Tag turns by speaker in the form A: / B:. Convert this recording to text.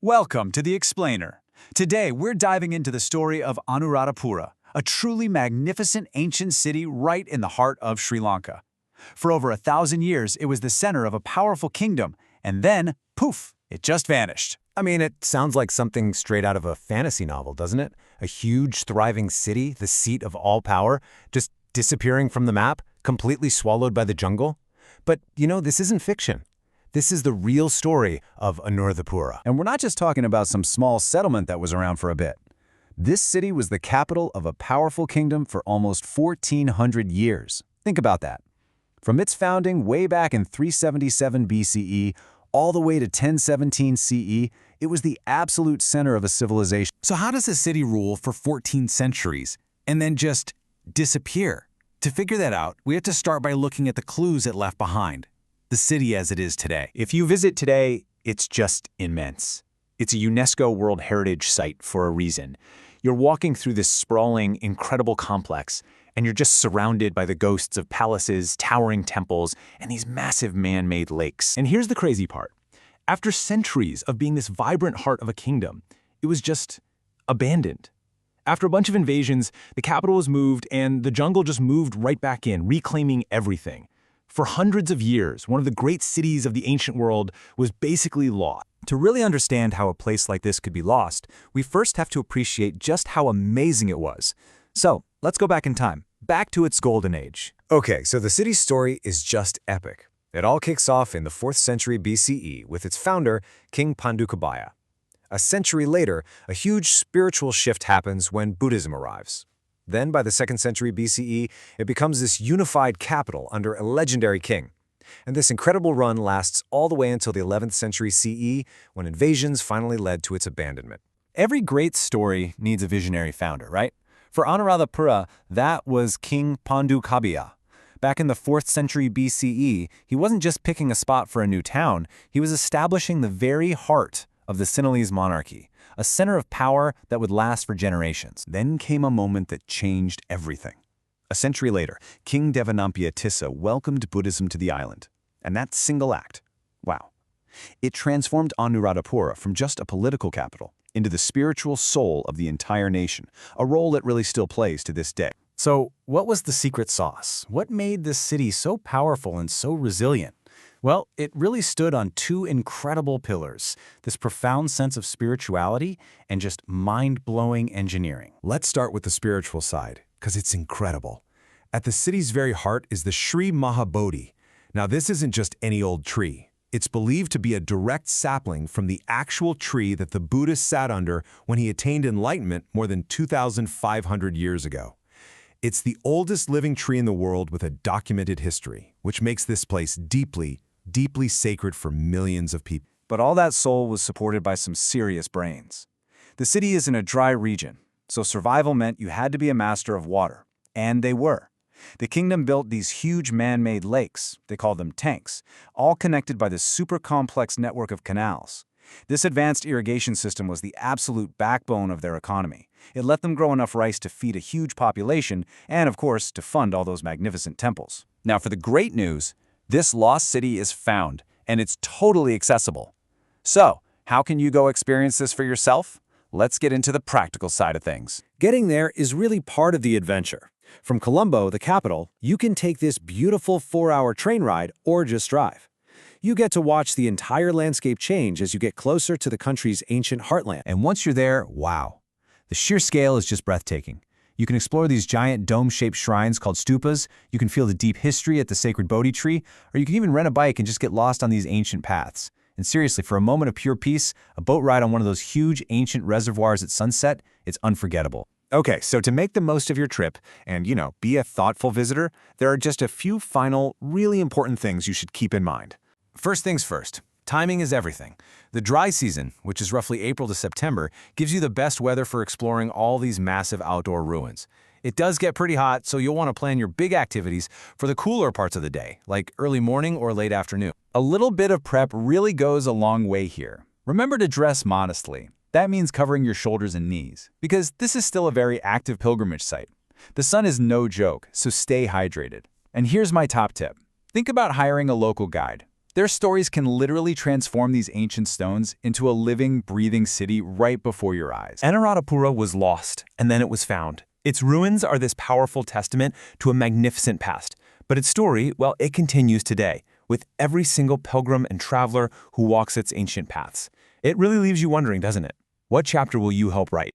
A: Welcome to The Explainer. Today, we're diving into the story of Anuradhapura, a truly magnificent ancient city right in the heart of Sri Lanka. For over 1,000 years, it was the center of a powerful kingdom, and then, poof, it just vanished.
B: I mean, it sounds like something straight out of a fantasy novel, doesn't it? A huge, thriving city, the seat of all power, just disappearing from the map, completely swallowed by the jungle. But, this isn't fiction. This is the real story of Anuradhapura.
A: And we're not just talking about some small settlement that was around for a bit. This city was the capital of a powerful kingdom for almost 1,400 years. Think about that. From its founding way back in 377 BCE all the way to 1017 CE, it was the absolute center of a civilization.
C: So how does a city rule for 14 centuries and then just disappear? To figure that out, we have to start by looking at the clues it left behind. The city as it is today.
D: If you visit today, it's just immense. It's a UNESCO World Heritage Site for a reason. You're walking through this sprawling, incredible complex, and you're just surrounded by the ghosts of palaces, towering temples, and these massive man-made lakes. And here's the crazy part. After centuries of being this vibrant heart of a kingdom, it was just abandoned. After a bunch of invasions, the capital was moved, and the jungle just moved right back in, reclaiming everything. For hundreds of years, one of the great cities of the ancient world was basically lost.
E: To really understand how a place like this could be lost, we first have to appreciate just how amazing it was. So, let's go back in time, back to its golden age.
B: Okay, so the city's story is just epic. It all kicks off in the 4th century BCE with its founder, King Pandukabhaya. A century later, a huge spiritual shift happens when Buddhism arrives. Then, by the 2nd century BCE, it becomes this unified capital under a legendary king. And this incredible run lasts all the way until the 11th century CE, when invasions finally led to its abandonment.
E: Every great story needs a visionary founder, right? For Anuradhapura, that was King Pandukabhaya. Back in the 4th century BCE, he wasn't just picking a spot for a new town, he was establishing the very heart of the Sinhalese monarchy, a center of power that would last for generations.
A: Then came a moment that changed everything. A century later, King Devanampiya Tissa welcomed Buddhism to the island. And that single act, wow. It transformed Anuradhapura from just a political capital into the spiritual soul of the entire nation, a role it really still plays to this day.
E: So, what was the secret sauce? What made this city so powerful and so resilient? Well, it really stood on two incredible pillars, this profound sense of spirituality and just mind-blowing engineering.
F: Let's start with the spiritual side, because it's incredible. At the city's very heart is the Sri Maha Bodhi. Now, this isn't just any old tree. It's believed to be a direct sapling from the actual tree that the Buddha sat under when he attained enlightenment more than 2,500 years ago. It's the oldest living tree in the world with a documented history, which makes this place deeply sacred for millions of people.
E: But all that soul was supported by some serious brains. The city is in a dry region, so survival meant you had to be a master of water. And they were. The kingdom built these huge man-made lakes, they called them tanks, all connected by this super complex network of canals. This advanced irrigation system was the absolute backbone of their economy. It let them grow enough rice to feed a huge population and, of course, to fund all those magnificent temples.
A: Now for the great news, this lost city is found, and it's totally accessible. So, how can you go experience this for yourself? Let's get into the practical side of things.
B: Getting there is really part of the adventure. From Colombo, the capital, you can take this beautiful 4-hour train ride or just drive. You get to watch the entire landscape change as you get closer to the country's ancient heartland.
E: And once you're there, wow. The sheer scale is just breathtaking. You can explore these giant dome-shaped shrines called stupas, you can feel the deep history at the sacred Bodhi tree, or you can even rent a bike and just get lost on these ancient paths. And seriously, for a moment of pure peace, a boat ride on one of those huge ancient reservoirs at sunset, it's unforgettable.
D: Okay, so to make the most of your trip and, be a thoughtful visitor, there are just a few final, really important things you should keep in mind.
E: First things first, timing is everything. The dry season, which is roughly April to September, gives you the best weather for exploring all these massive outdoor ruins. It does get pretty hot, so you'll want to plan your big activities for the cooler parts of the day, like early morning or late afternoon.
A: A little bit of prep really goes a long way here. Remember to dress modestly. That means covering your shoulders and knees, because this is still a very active pilgrimage site. The sun is no joke, so stay hydrated. And here's my top tip. Think about hiring a local guide.
E: Their stories can literally transform these ancient stones into a living, breathing city right before your eyes.
G: Anuradhapura was lost, and then it was found. Its ruins are this powerful testament to a magnificent past. But its story, well, it continues today, with every single pilgrim and traveler who walks its ancient paths. It really leaves you wondering, doesn't it? What chapter will you help write?